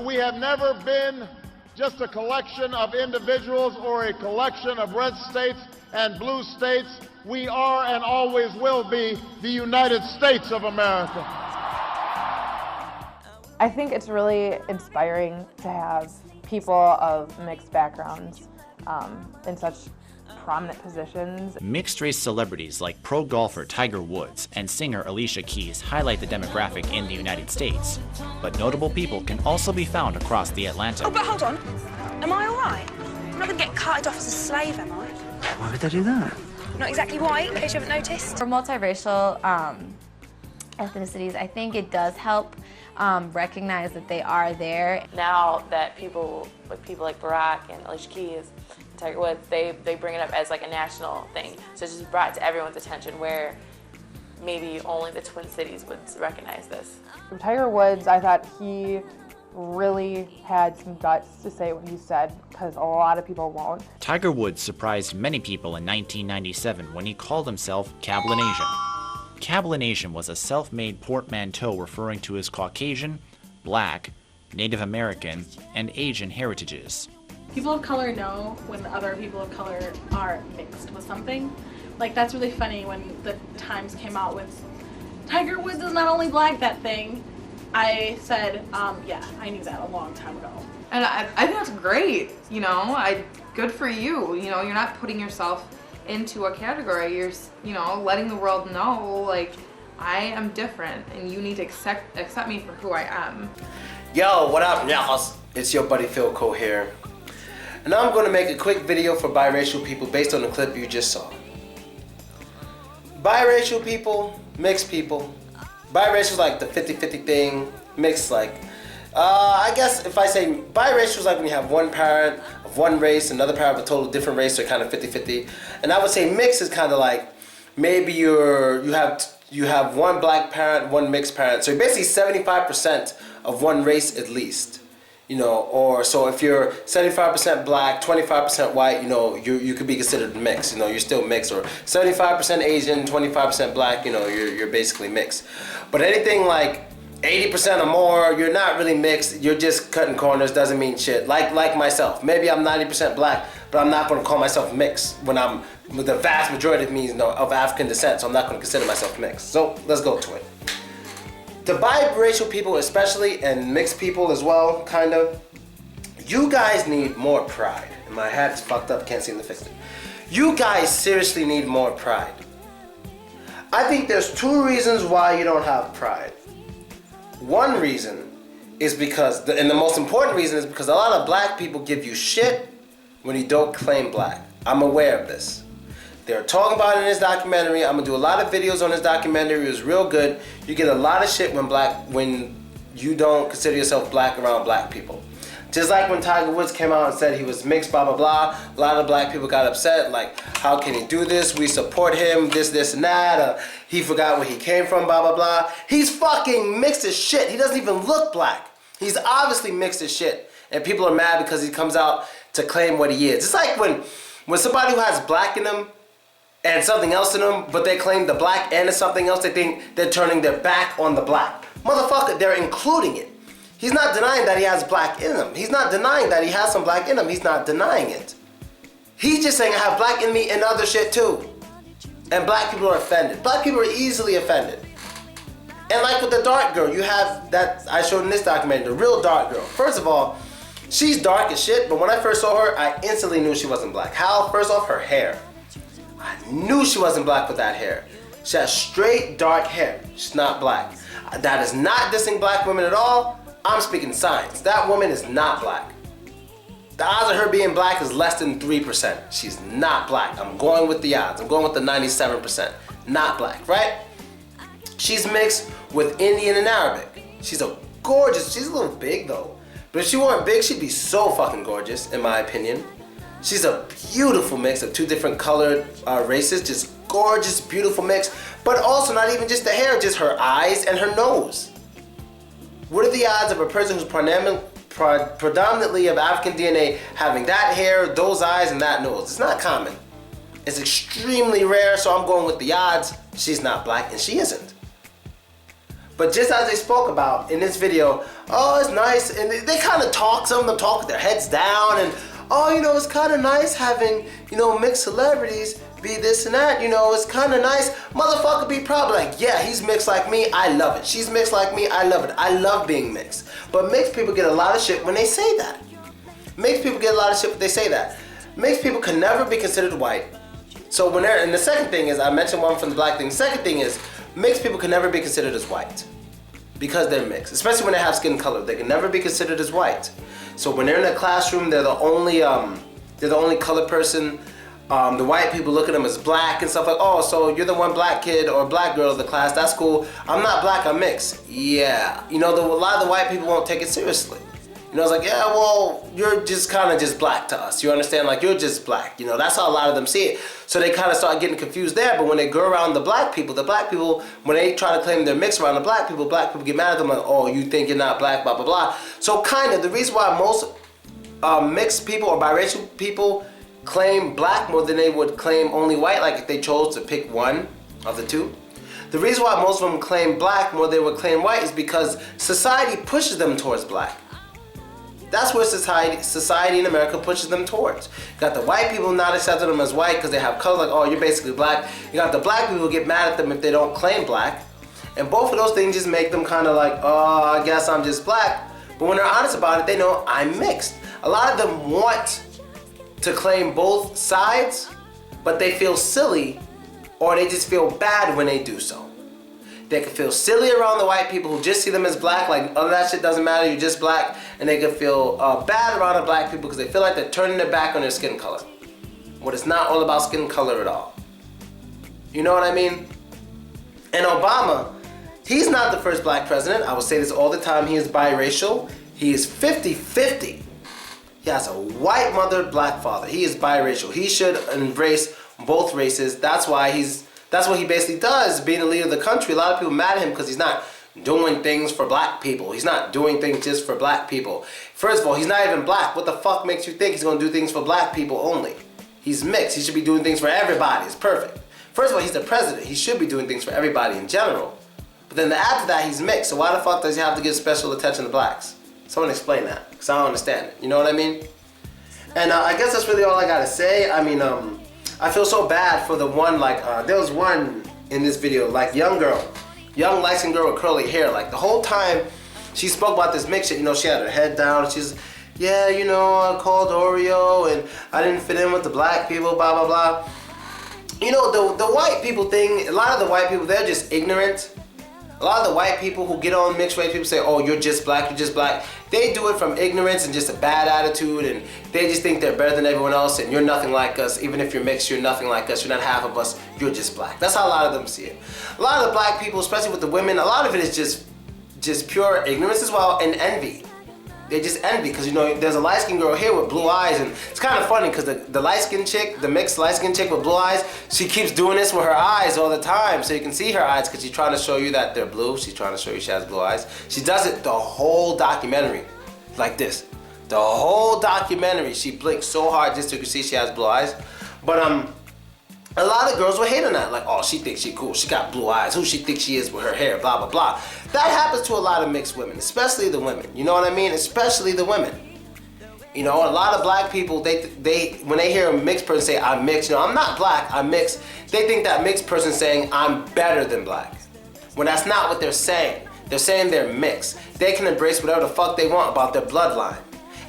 We have never been just a collection of individuals or a collection of red states and blue states. We are and always will be the United States of America. I think it's really inspiring to have people of mixed backgrounds in such prominent positions. Mixed-race celebrities like pro golfer Tiger Woods and singer Alicia Keys highlight the demographic in the United States, but notable people can also be found across the Atlantic. Oh, but hold on. Am I all right? I'm not going to get carted off as a slave, am I? Why would they do that? Not exactly white, in case you haven't noticed. For multiracial ethnicities, I think it does help recognize that they are there. Now that people like Barack and Alicia Keys and Tiger Woods, they bring it up as like a national thing. So it's just brought to everyone's attention where maybe only the Twin Cities would recognize this. From Tiger Woods, I thought he really had some guts to say what he said, because a lot of people won't. Tiger Woods surprised many people in 1997 when he called himself Cablinasian. Cablinasian was a self-made portmanteau referring to his Caucasian, Black, Native American, and Asian heritages. People of color know when other people of color are mixed with something. Like, that's really funny when the Times came out with Tiger Woods is not only black, that thing. I said, yeah, I knew that a long time ago. And I think that's great, you know, good for you. You know, you're not putting yourself into a category, you're, you know, letting the world know, like, I am different and you need to accept me for who I am. Yo, what up, y'all? It's your buddy Philko here. And I'm going to make a quick video for biracial people based on the clip you just saw. Biracial people, mixed people. Biracial is like the 50-50 thing, mixed like, I guess if I say biracial is like when you have one parent of one race, another parent of a total different race, so kind of 50-50. And I would say mixed is kind of like maybe you have one black parent, one mixed parent. So you're basically 75% of one race at least. You know, or so if you're 75% black, 25% white, you know, you could be considered mixed. You know, you're still mixed. Or 75% Asian, 25% black, you know, you're basically mixed. But anything like 80% or more, you're not really mixed. You're just cutting corners. Doesn't mean shit. Like myself. Maybe I'm 90% black, but I'm not going to call myself mixed when I'm with the vast majority of me, you know, of African descent. So I'm not going to consider myself mixed. So let's go to it. The biracial people especially, and mixed people as well, kind of, you guys need more pride. And my hat's fucked up, can't seem to fix it. You guys seriously need more pride. I think there's two reasons why you don't have pride. One reason is because, and the most important reason is because a lot of black people give you shit when you don't claim black. I'm aware of this. They're talking about it in this documentary. I'm gonna do a lot of videos on this documentary. It was real good. You get a lot of shit when you don't consider yourself black around black people. Just like when Tiger Woods came out and said he was mixed, blah, blah, blah. A lot of black people got upset, like, how can he do this? We support him, this, and that. He forgot where he came from, blah, blah, blah. He's fucking mixed as shit. He doesn't even look black. He's obviously mixed as shit. And people are mad because he comes out to claim what he is. It's like when somebody who has black in them and something else in them, but they claim the black and something else, they think they're turning their back on the black. Motherfucker, they're including it. He's not denying that he has black in him. He's not denying that he has some black in him. He's not denying it. He's just saying I have black in me and other shit too. And black people are offended. Black people are easily offended. And like with the dark girl, you have that I showed in this documentary, the real dark girl. First of all, she's dark as shit, but when I first saw her, I instantly knew she wasn't black. How? First off, her hair. I knew she wasn't black with that hair. She has straight dark hair. She's not black. That is not dissing black women at all. I'm speaking science. That woman is not black. The odds of her being black is less than 3%. She's not black. I'm going with the odds. I'm going with the 97%. Not black, right? She's mixed with Indian and Arabic. She's a gorgeous, she's a little big though. But if she weren't big, she'd be so fucking gorgeous, in my opinion. She's a beautiful mix of two different colored races, just gorgeous, beautiful mix. But also not even just the hair, just her eyes and her nose. What are the odds of a person who's predominantly of African DNA having that hair, those eyes, and that nose? It's not common. It's extremely rare, so I'm going with the odds. She's not black, and she isn't. But just as they spoke about in this video, oh, it's nice, and they kind of talk, some of them talk with their heads down, and oh, you know, it's kind of nice having, you know, mixed celebrities be this and that, you know, it's kind of nice. Motherfucker be proud, like, yeah, he's mixed like me, I love it. She's mixed like me, I love it. I love being mixed. But mixed people get a lot of shit when they say that. Mixed people get a lot of shit when they say that. Mixed people can never be considered white. So when they're, and the second thing is, I mentioned one from the black thing. The second thing is, mixed people can never be considered as white because they're mixed, especially when they have skin color. They can never be considered as white. So when they're in a classroom, they're the only colored person. The white people look at them as black and stuff like, oh, so you're the one black kid or black girl of the class. That's cool. I'm not black. I'm mixed. Yeah, you know, a lot of the white people won't take it seriously. You know, it's like, yeah, well, you're just kind of just black to us. You understand? Like, you're just black. You know, that's how a lot of them see it. So they kind of start getting confused there. But when they go around the black people, when they try to claim they're mixed around the black people get mad at them like, oh, you think you're not black, blah, blah, blah. So kind of the reason why most mixed people or biracial people claim black more than they would claim only white, like if they chose to pick one of the two. The reason why most of them claim black more than they would claim white is because society pushes them towards black. That's where society in America pushes them towards. You got the white people not accepting them as white because they have color, like, oh, you're basically black. You got the black people who get mad at them if they don't claim black. And both of those things just make them kind of like, oh, I guess I'm just black. But when they're honest about it, they know I'm mixed. A lot of them want to claim both sides, but they feel silly or they just feel bad when they do so. They can feel silly around the white people who just see them as black, like, oh, that shit doesn't matter, you're just black. And they can feel bad around the black people because they feel like they're turning their back on their skin color. When it's not all about skin color at all. You know what I mean? And Obama, he's not the first black president. I will say this all the time, he is biracial. He is 50-50. He has a white mother, black father. He is biracial. He should embrace both races. That's what he basically does, being the leader of the country. A lot of people mad at him because he's not doing things for black people. He's not doing things just for black people. First of all, he's not even black. What the fuck makes you think he's gonna do things for black people only? He's mixed. He should be doing things for everybody. It's perfect. First of all, he's the president. He should be doing things for everybody in general. But then after that, he's mixed. So why the fuck does he have to give special attention to blacks? Someone explain that, because I don't understand it. You know what I mean? And I guess that's really all I gotta say. I mean, I feel so bad for the one, like, there was one in this video, like, young light-skinned girl with curly hair. Like, the whole time she spoke about this mix shit, you know, she had her head down. She's, yeah, you know, I called Oreo and I didn't fit in with the black people, blah, blah, blah. You know, the white people thing, a lot of the white people, they're just ignorant. A lot of the white people who get on mixed race people say, oh, you're just black, you're just black. They do it from ignorance and just a bad attitude, and they just think they're better than everyone else, and you're nothing like us. Even if you're mixed, you're nothing like us. You're not half of us, you're just black. That's how a lot of them see it. A lot of the black people, especially with the women, a lot of it is just pure ignorance as well, and envy. They just envy, because, you know, there's a light-skinned girl here with blue eyes, and it's kind of funny because the light-skinned chick, the mixed light-skinned chick with blue eyes, she keeps doing this with her eyes all the time, so you can see her eyes because she's trying to show you that they're blue. She's trying to show you she has blue eyes. She does it the whole documentary, like this. The whole documentary, she blinks so hard just so you can see she has blue eyes. But a lot of girls will hate on that, like, oh, she thinks she cool, she got blue eyes, who she thinks she is with her hair, blah, blah, blah. That happens to a lot of mixed women, especially the women, you know what I mean? Especially the women. You know, a lot of black people, they when they hear a mixed person say, I'm mixed, you know, I'm not black, I'm mixed, they think that mixed person saying, I'm better than black. When that's not what they're saying. They're saying they're mixed. They can embrace whatever the fuck they want about their bloodline.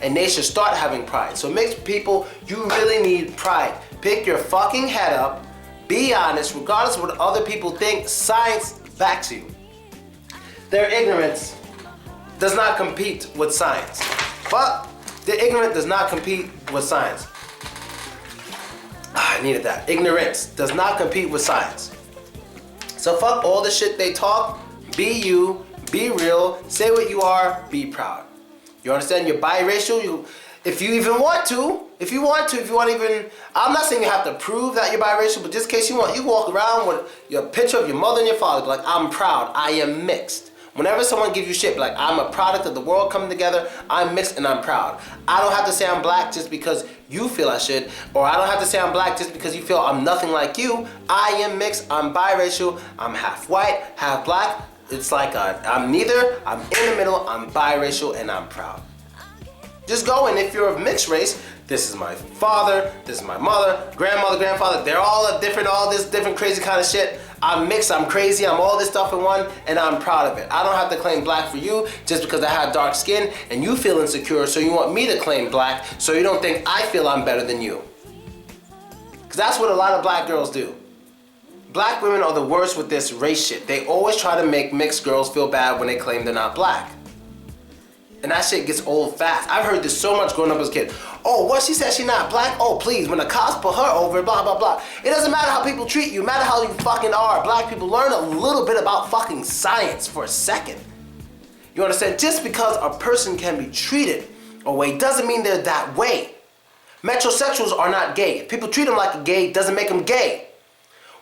And they should start having pride. So mixed people, you really need pride. Pick your fucking head up, be honest, regardless of what other people think, science backs you. Their ignorance does not compete with science. But the ignorant does not compete with science. I needed that. Ignorance does not compete with science. So fuck all the shit they talk, be you, be real, say what you are, be proud. You understand? You're biracial, if you even want to, if you want to even, I'm not saying you have to prove that you're biracial, but just in case you want, you walk around with your picture of your mother and your father, be like, I'm proud, I am mixed. Whenever someone gives you shit, be like, I'm a product of the world coming together, I'm mixed and I'm proud. I don't have to say I'm black just because you feel I should, or I don't have to say I'm black just because you feel I'm nothing like you. I am mixed, I'm biracial, I'm half white, half black. It's like I'm neither, I'm in the middle, I'm biracial, and I'm proud. Just go, and if you're of mixed race, this is my father, this is my mother, grandmother, grandfather, they're all different, all this different crazy kind of shit. I'm mixed, I'm crazy, I'm all this stuff in one, and I'm proud of it. I don't have to claim black for you just because I have dark skin and you feel insecure, so you want me to claim black so you don't think I feel I'm better than you. Because that's what a lot of black girls do. Black women are the worst with this race shit. They always try to make mixed girls feel bad when they claim they're not black. And that shit gets old fast. I've heard this so much growing up as a kid. Oh, what, she said she's not black? Oh, please, when the cops put her over, blah, blah, blah. It doesn't matter how people treat you, it matter how you fucking are. Black people, learn a little bit about fucking science for a second. You understand? Just because a person can be treated a way doesn't mean they're that way. Metrosexuals are not gay. If people treat them like a gay, doesn't make them gay.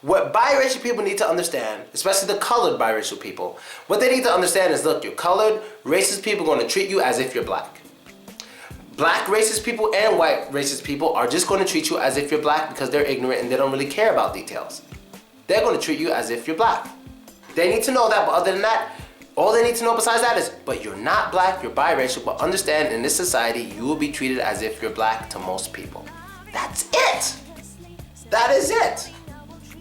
What biracial people need to understand, especially the colored biracial people, what they need to understand is, look, you're colored, racist people are going to treat you as if you're black. Black racist people and white racist people are just going to treat you as if you're black because they're ignorant and they don't really care about details. They're going to treat you as if you're black. They need to know that, but other than that, all they need to know besides that is, but you're not black, you're biracial, but understand in this society, you will be treated as if you're black to most people. That's it. That is it.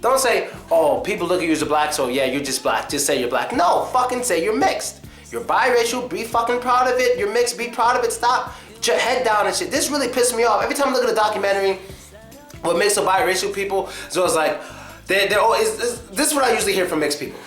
Don't say, oh, people look at you as a black, so yeah, you're just black. Just say you're black. No, fucking say you're mixed. You're biracial, be fucking proud of it. You're mixed, be proud of it. Stop, your head down and shit. This really pisses me off. Every time I look at a documentary with mixed or biracial people, so it's like, they're always, this is what I usually hear from mixed people.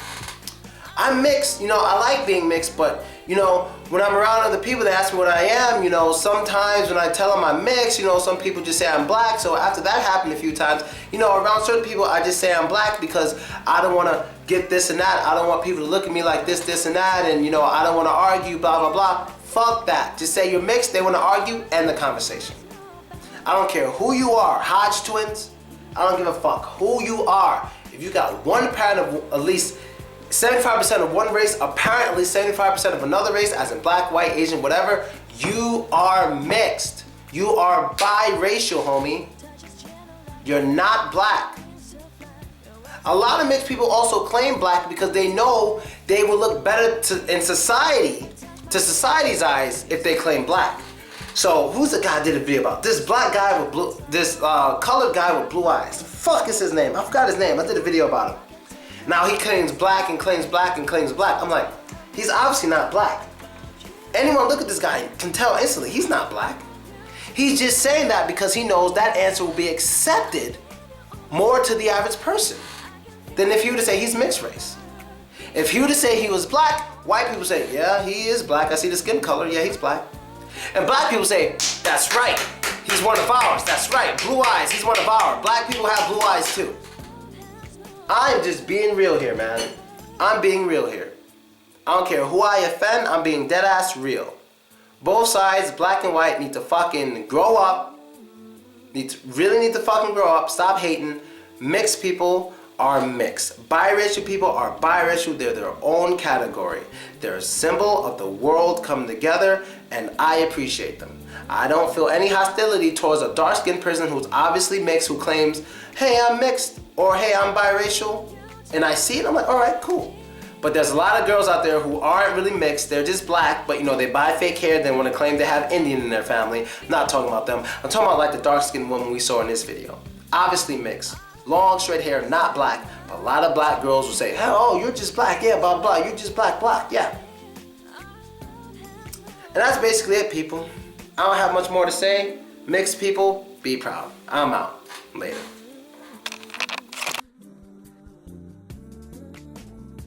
I'm mixed, you know, I like being mixed, but, you know, when I'm around other people, they ask me what I am, you know, sometimes when I tell them I'm mixed, you know, some people just say I'm black, so after that happened a few times, you know, around certain people, I just say I'm black because I don't want to get this and that, I don't want people to look at me like this and that, and, you know, I don't want to argue, blah, blah, blah. Fuck that. Just say you're mixed, they want to argue, end the conversation. I don't care who you are, Hodge twins, I don't give a fuck who you are. If you got one parent of at least 75% of one race, apparently 75% of another race, as in black, white, Asian, whatever, you are mixed. You are biracial, homie. You're not black. A lot of mixed people also claim black because they know they will look better in society, to society's eyes, if they claim black. So who's the guy I did a video about? This black guy with blue, this colored guy with blue eyes. Fuck is his name? I forgot his name. I did a video about him. Now he claims black and claims black and claims black. I'm like, he's obviously not black. Anyone look at this guy can tell instantly he's not black. He's just saying that because he knows that answer will be accepted more to the average person than if he were to say he's mixed race. If he were to say he was black, white people say, yeah, he is black. I see the skin color. Yeah, he's black. And black people say, that's right. He's one of ours. That's right. Blue eyes. He's one of ours. Black people have blue eyes too. I'm just being real here, man. I'm being real here. I don't care who I offend, I'm being dead ass real. Both sides, black and white, need to fucking grow up. Really need to fucking grow up, stop hating. Mixed people are mixed. Biracial people are biracial, they're their own category. They're a symbol of the world coming together, and I appreciate them. I don't feel any hostility towards a dark-skinned person who's obviously mixed, who claims, hey, I'm mixed, or hey, I'm biracial, and I see it, I'm like, all right, cool. But there's a lot of girls out there who aren't really mixed, they're just black, but you know, they buy fake hair, they want to claim they have Indian in their family. I'm not talking about them. I'm talking about like the dark-skinned woman we saw in this video. Obviously mixed. Long, straight hair, not black. But a lot of black girls will say, hey, oh, you're just black, yeah, blah, blah, you're just black, yeah. And that's basically it, people. I don't have much more to say. Mixed people, be proud. I'm out. Later.